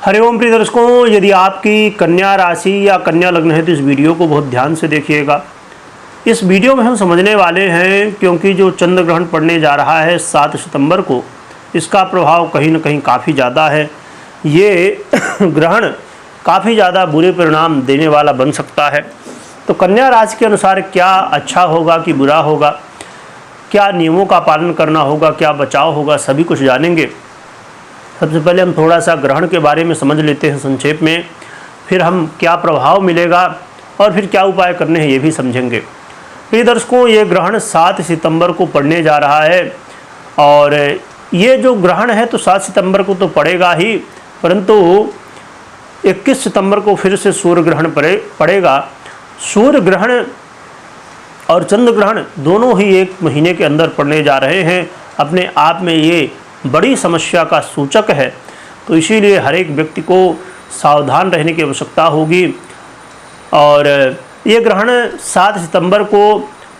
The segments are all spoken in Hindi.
हरिओम प्रिय दर्शकों, यदि आपकी कन्या राशि या कन्या लग्न है तो इस वीडियो को बहुत ध्यान से देखिएगा। इस वीडियो में हम समझने वाले हैं क्योंकि जो चंद्र ग्रहण पड़ने जा रहा है 7 सितंबर को, इसका प्रभाव कहीं न कहीं काफ़ी ज़्यादा है। ये ग्रहण काफ़ी ज़्यादा बुरे परिणाम देने वाला बन सकता है। तो कन्या राशि के अनुसार क्या अच्छा होगा कि बुरा होगा, क्या नियमों का पालन करना होगा, क्या बचाव होगा, सभी कुछ जानेंगे। सबसे पहले हम थोड़ा सा ग्रहण के बारे में समझ लेते हैं संक्षेप में, फिर हम क्या प्रभाव मिलेगा और फिर क्या उपाय करने हैं ये भी समझेंगे। प्रिय दर्शकों, ये ग्रहण 7 सितंबर को पड़ने जा रहा है और ये जो ग्रहण है तो 7 सितंबर को तो पड़ेगा ही, परंतु 21 सितंबर को फिर से सूर्य ग्रहण पड़ेगा। सूर्य ग्रहण और चंद्र ग्रहण दोनों ही एक महीने के अंदर पड़ने जा रहे हैं। अपने आप में ये बड़ी समस्या का सूचक है, तो इसीलिए हर एक व्यक्ति को सावधान रहने की आवश्यकता होगी। और ये ग्रहण 7 सितंबर को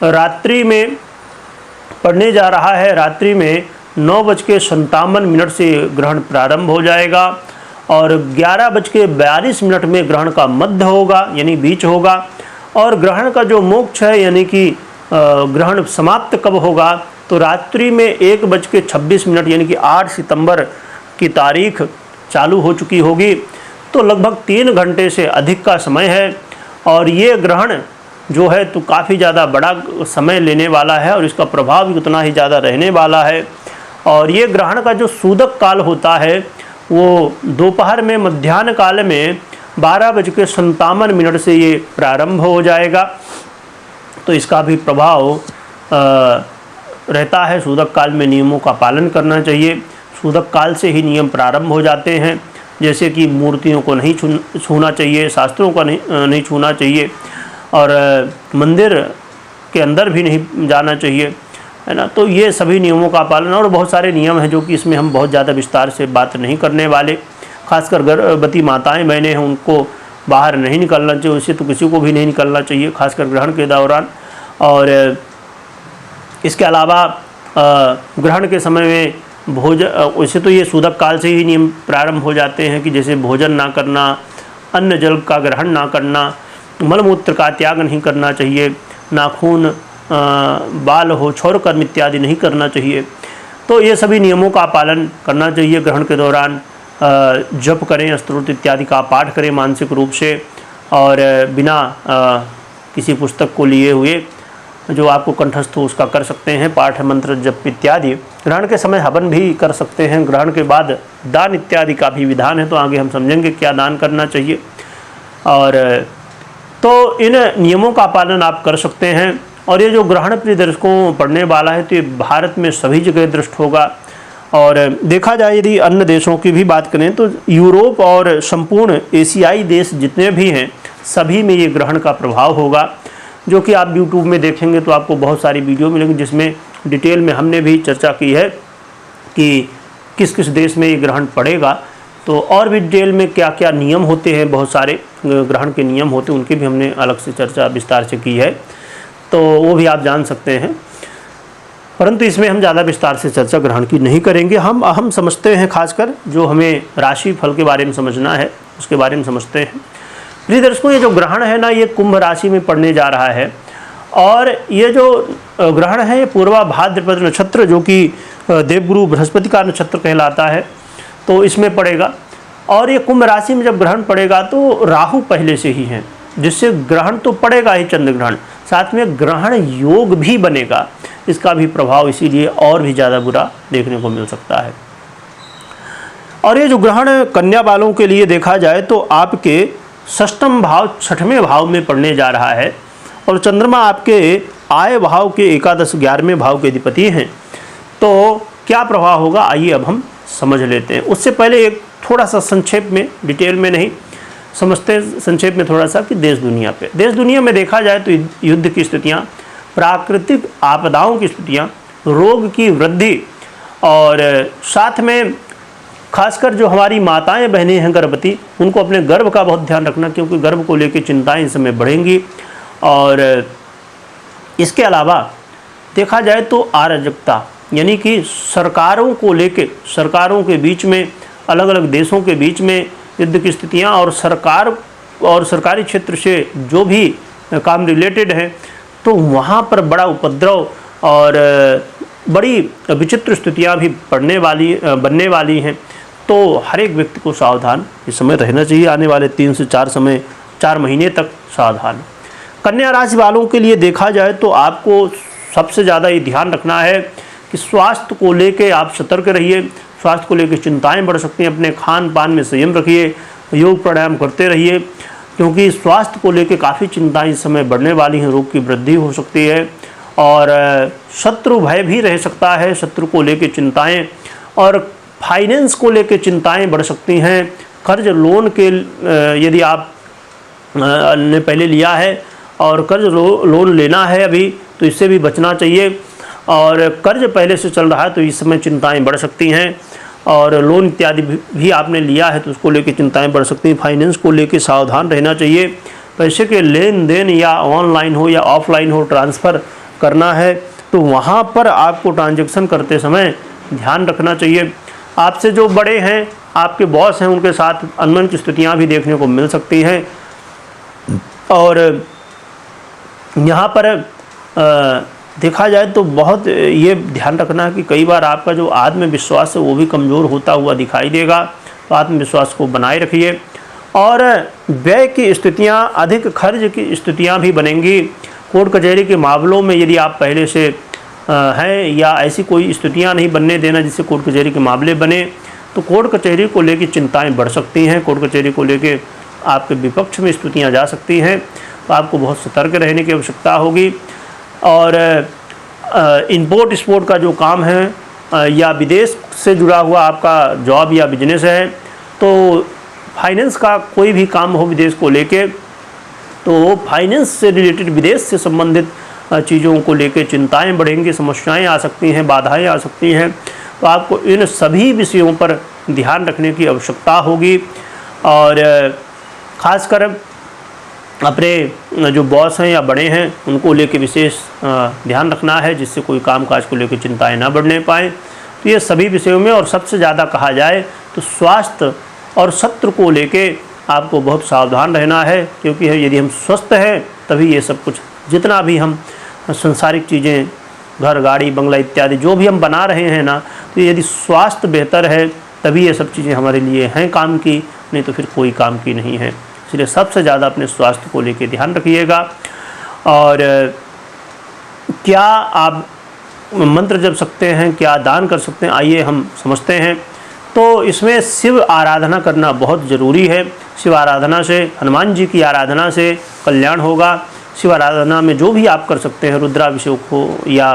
रात्रि में पड़ने जा रहा है। रात्रि में 9:57 से ग्रहण प्रारंभ हो जाएगा और 11:42 में ग्रहण का मध्य होगा, यानी बीच होगा। और ग्रहण का जो मोक्ष है, यानी कि ग्रहण समाप्त कब होगा, तो रात्रि में 1:26 यानी कि 8 सितंबर की तारीख चालू हो चुकी होगी। तो लगभग 3 घंटे से अधिक का समय है और ये ग्रहण जो है तो काफ़ी ज़्यादा बड़ा समय लेने वाला है और इसका प्रभाव भी उतना ही ज़्यादा रहने वाला है। और ये ग्रहण का जो सूदक काल होता है वो दोपहर में मध्याह्न काल में 12:57 से ये प्रारंभ हो जाएगा। तो इसका भी प्रभाव रहता है। सूदक काल में नियमों का पालन करना चाहिए। सूदक काल से ही नियम प्रारंभ हो जाते हैं, जैसे कि मूर्तियों को नहीं छूना चाहिए, शास्त्रों का नहीं छूना चाहिए और मंदिर के अंदर भी नहीं जाना चाहिए, है ना। तो ये सभी नियमों का पालन, और बहुत सारे नियम हैं जो कि इसमें हम बहुत ज़्यादा विस्तार से बात नहीं करने वाले। खासकर गर्भवती माताएं बहनें हैं उनको बाहर नहीं निकलना चाहिए, उससे तो किसी को भी नहीं निकलना चाहिए, खासकर ग्रहण के दौरान। और इसके अलावा ग्रहण के समय में वैसे तो ये सूदक काल से ही नियम प्रारंभ हो जाते हैं कि जैसे भोजन ना करना, अन्न जल का ग्रहण ना करना, मलमूत्र का त्याग नहीं करना चाहिए, नाखून बाल हो क्षौर कर्म इत्यादि नहीं करना चाहिए। तो ये सभी नियमों का पालन करना चाहिए। ग्रहण के दौरान जप करें, स्तोत्र इत्यादि का पाठ करें मानसिक रूप से, और बिना किसी पुस्तक को लिए हुए जो आपको कंठस्थ हो उसका कर सकते हैं, पाठ मंत्र जप इत्यादि। ग्रहण के समय हवन भी कर सकते हैं। ग्रहण के बाद दान इत्यादि का भी विधान है, तो आगे हम समझेंगे क्या दान करना चाहिए। और तो इन नियमों का पालन आप कर सकते हैं। और ये जो ग्रहण प्रिय दर्शकों पड़ने वाला है तो ये भारत में सभी जगह दृष्ट होगा। और देखा जाए यदि अन्य देशों की भी बात करें तो यूरोप और संपूर्ण एशियाई देश जितने भी हैं सभी में ये ग्रहण का प्रभाव होगा, जो कि आप YouTube में देखेंगे तो आपको बहुत सारी वीडियो मिलेंगी जिसमें डिटेल में हमने भी चर्चा की है कि किस किस देश में ये ग्रहण पड़ेगा। तो और भी डिटेल में क्या क्या नियम होते हैं, बहुत सारे ग्रहण के नियम होते हैं, उनकी भी हमने अलग से चर्चा विस्तार से की है, तो वो भी आप जान सकते हैं। परंतु इसमें हम ज़्यादा विस्तार से चर्चा ग्रहण की नहीं करेंगे। हम समझते हैं, खासकर जो हमें राशि फल के बारे में समझना है उसके बारे में समझते हैं। प्रिय दर्शकों, ये जो ग्रहण है ना, ये कुंभ राशि में पड़ने जा रहा है और ये जो ग्रहण है ये पूर्वा भाद्रपद नक्षत्र, जो कि देवगुरु बृहस्पति का नक्षत्र कहलाता है, तो इसमें पड़ेगा। और ये कुंभ राशि में जब ग्रहण पड़ेगा तो राहु पहले से ही है, जिससे ग्रहण तो पड़ेगा ही चंद्र ग्रहण, साथ में ग्रहण योग भी बनेगा। इसका भी प्रभाव इसीलिए और भी ज़्यादा बुरा देखने को मिल सकता है। और ये जो ग्रहण कन्या वालों के लिए देखा जाए तो आपके षष्ठम भाव 6वें भाव में पड़ने जा रहा है और चंद्रमा आपके आय भाव के 11वें भाव के अधिपति हैं। तो क्या प्रभाव होगा आइए अब हम समझ लेते हैं। उससे पहले एक थोड़ा सा संक्षेप में, डिटेल में नहीं समझते हैं, संक्षेप में थोड़ा सा कि देश दुनिया पे। देश दुनिया में देखा जाए तो युद्ध की स्थितियाँ, प्राकृतिक आपदाओं की स्थितियाँ, रोग की वृद्धि और साथ में खासकर जो हमारी माताएं बहनें हैं गर्भवती, उनको अपने गर्भ का बहुत ध्यान रखना, क्योंकि गर्भ को लेकर चिंताएं इस समय बढ़ेंगी। और इसके अलावा देखा जाए तो अराजकता, यानी कि सरकारों को लेके, सरकारों के बीच में, अलग अलग देशों के बीच में युद्ध की स्थितियाँ और सरकारी क्षेत्र से जो भी काम रिलेटेड हैं, तो वहाँ पर बड़ा उपद्रव और बड़ी विचित्र स्थितियाँ भी बनने वाली हैं। तो हर एक व्यक्ति को सावधान इस समय रहना चाहिए। आने वाले 3 से 4 महीने तक सावधान। कन्या राशि वालों के लिए देखा जाए तो आपको सबसे ज़्यादा ये ध्यान रखना है कि स्वास्थ्य को लेके आप सतर्क रहिए। स्वास्थ्य को लेकर चिंताएं बढ़ सकती हैं। अपने खान पान में संयम रखिए, योग प्राणायाम करते रहिए, क्योंकि स्वास्थ्य को लेकर काफ़ी चिंताएं इस समय बढ़ने वाली हैं। रोग की वृद्धि हो सकती है और शत्रु भय भी रह सकता है। शत्रु को लेकर चिंताएं और फाइनेंस को लेकर चिंताएं बढ़ सकती हैं। कर्ज लोन के यदि आप ने पहले लिया है और कर्ज लोन लेना है अभी, तो इससे भी बचना चाहिए। और कर्ज पहले से चल रहा है तो इस समय चिंताएं बढ़ सकती हैं। और लोन इत्यादि भी आपने लिया है तो उसको लेकर चिंताएं बढ़ सकती हैं। फाइनेंस को लेकर सावधान रहना चाहिए। पैसे के लेन देन या ऑनलाइन हो या ऑफलाइन हो ट्रांसफ़र करना है तो वहाँ पर आपको ट्रांजैक्शन करते समय ध्यान रखना चाहिए। आपसे जो बड़े हैं, आपके बॉस हैं, उनके साथ अनबन की स्थितियाँ भी देखने को मिल सकती हैं। और यहाँ पर देखा जाए तो बहुत ये ध्यान रखना है कि कई बार आपका जो आत्मविश्वास है वो भी कमज़ोर होता हुआ दिखाई देगा। तो आत्मविश्वास को बनाए रखिए। और व्यय की स्थितियाँ, अधिक खर्च की स्थितियाँ भी बनेंगी। कोर्ट कचहरी के मामलों में यदि आप पहले से हैं या ऐसी कोई स्थितियाँ नहीं बनने देना जिससे कोर्ट कचहरी के मामले बने, तो कोर्ट कचहरी को लेकर चिंताएँ बढ़ सकती हैं। कोर्ट कचहरी को लेकर आपके विपक्ष में स्थितियाँ जा सकती हैं। तो आपको बहुत सतर्क रहने की आवश्यकता होगी। और इंपोर्ट एक्सपोर्ट का जो काम है या विदेश से जुड़ा हुआ आपका जॉब या बिजनेस है, तो फाइनेंस का कोई भी काम हो विदेश को लेके, तो फाइनेंस से रिलेटेड, विदेश से संबंधित चीज़ों को लेके चिंताएं बढ़ेंगी, समस्याएं आ सकती हैं, बाधाएं आ सकती हैं। तो आपको इन सभी विषयों पर ध्यान रखने की आवश्यकता होगी। और ख़ासकर अपने जो बॉस हैं या बड़े हैं उनको लेके विशेष ध्यान रखना है, जिससे कोई कामकाज को लेकर चिंताएं ना बढ़ने पाएँ। तो ये सभी विषयों में, और सबसे ज़्यादा कहा जाए तो स्वास्थ्य और शत्रु को लेके आपको बहुत सावधान रहना है। क्योंकि यदि हम स्वस्थ हैं तभी ये सब कुछ, जितना भी हम संसारिक चीज़ें, घर, गाड़ी, बंगला इत्यादि जो भी हम बना रहे हैं ना, तो यदि स्वास्थ्य बेहतर है तभी ये सब चीज़ें हमारे लिए हैं काम की, नहीं तो फिर कोई काम की नहीं है। इसलिए सबसे ज़्यादा अपने स्वास्थ्य को लेकर ध्यान रखिएगा। और क्या आप मंत्र जप सकते हैं, क्या दान कर सकते हैं, आइए हम समझते हैं। तो इसमें शिव आराधना करना बहुत ज़रूरी है। शिव आराधना से, हनुमान जी की आराधना से कल्याण होगा। शिव आराधना में जो भी आप कर सकते हैं, रुद्राभिषेक हो या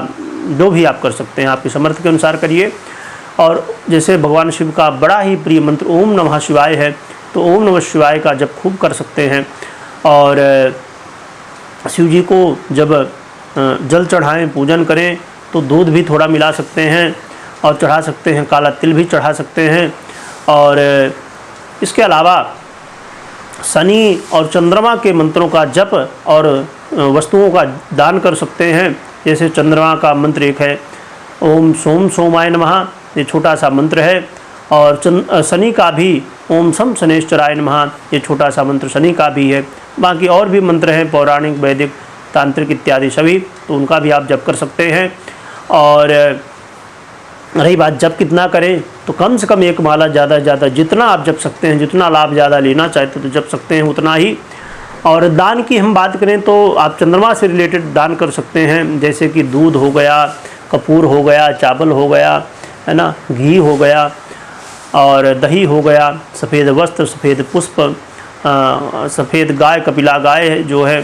जो भी आप कर सकते हैं, आपके सामर्थ्य के अनुसार करिए। और जैसे भगवान शिव का बड़ा ही प्रिय मंत्र ओम नमः शिवाय है, तो ओम नमः शिवाय का जप खूब कर सकते हैं। और शिव जी को जब जल चढ़ाएं, पूजन करें, तो दूध भी थोड़ा मिला सकते हैं और चढ़ा सकते हैं, काला तिल भी चढ़ा सकते हैं। और इसके अलावा शनि और चंद्रमा के मंत्रों का जप और वस्तुओं का दान कर सकते हैं। जैसे चंद्रमा का मंत्र एक है ओम सोम सोमाय नमः, ये छोटा सा मंत्र है। और शनि का भी ओम सम शनैश्चराय नमः, ये छोटा सा मंत्र शनि का भी है। बाकी और भी मंत्र हैं, पौराणिक, वैदिक, तांत्रिक इत्यादि सभी, तो उनका भी आप जप कर सकते हैं। और रही बात जप कितना करें, तो कम से कम एक माला, ज़्यादा से ज़्यादा जितना आप जप सकते हैं, जितना लाभ ज़्यादा लेना चाहते तो जप सकते हैं उतना ही। और दान की हम बात करें तो आप चंद्रमा से रिलेटेड दान कर सकते हैं। जैसे कि दूध हो गया, कपूर हो गया, चावल हो गया, है ना, घी हो गया और दही हो गया, सफ़ेद वस्त्र, सफ़ेद पुष्प, सफ़ेद गाय, कपिला गाय जो है,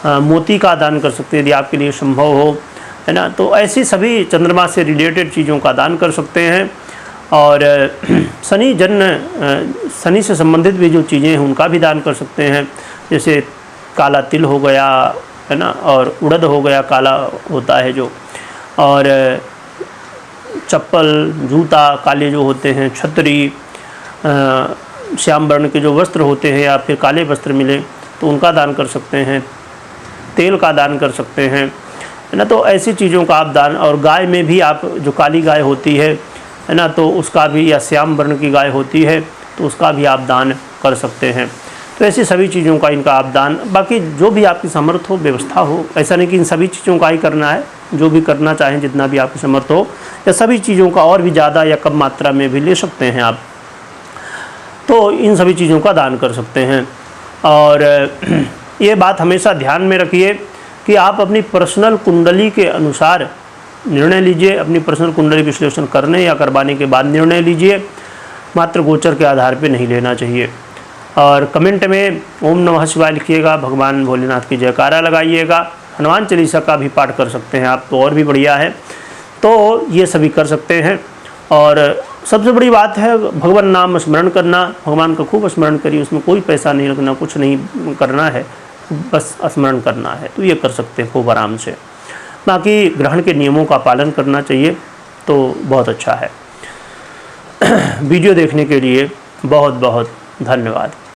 मोती का दान कर सकते हैं यदि आपके लिए संभव हो, है ना। तो ऐसी सभी चंद्रमा से रिलेटेड चीज़ों का दान कर सकते हैं। और शनि से संबंधित भी जो चीज़ें हैं उनका भी दान कर सकते हैं। जैसे काला तिल हो गया, है ना, और उड़द हो गया, काला होता है जो, और चप्पल, जूता काले जो होते हैं, छतरी, श्याम वर्ण के जो वस्त्र होते हैं या फिर काले वस्त्र मिले तो उनका दान कर सकते हैं। तेल का दान कर सकते हैं, है ना। तो ऐसी चीज़ों का आप दान, और गाय में भी आप, जो काली गाय होती है ना, तो उसका भी, या श्याम वर्ण की गाय होती है तो उसका भी आप दान कर सकते हैं। तो ऐसी सभी चीज़ों का इनका आप दान, बाकी जो भी आपकी समर्थ हो, व्यवस्था हो, ऐसा नहीं कि इन सभी चीज़ों का ही करना है, जो भी करना चाहें जितना भी आपकी समर्थ हो, या सभी चीज़ों का और भी ज़्यादा या कम मात्रा में भी ले सकते हैं आप, तो इन सभी चीज़ों का दान कर सकते हैं। और ये बात हमेशा ध्यान में रखिए कि आप अपनी पर्सनल कुंडली के अनुसार निर्णय लीजिए। अपनी पर्सनल कुंडली विश्लेषण करने या करवाने के बाद निर्णय लीजिए, मात्र गोचर के आधार पर नहीं लेना चाहिए। और कमेंट में ओम नमः शिवाय लिखिएगा, भगवान भोलेनाथ की जयकारा लगाइएगा। हनुमान चालीसा का भी पाठ कर सकते हैं आप, तो और भी बढ़िया है। तो ये सभी कर सकते हैं। और सबसे बड़ी बात है भगवान नाम स्मरण करना, भगवान का खूब स्मरण करिए, उसमें कोई पैसा नहीं लगना, कुछ नहीं करना है, बस स्मरण करना है, तो ये कर सकते हैं खूब आराम से। बाकी ग्रहण के नियमों का पालन करना चाहिए, तो बहुत अच्छा है। वीडियो देखने के लिए बहुत बहुत धन्यवाद।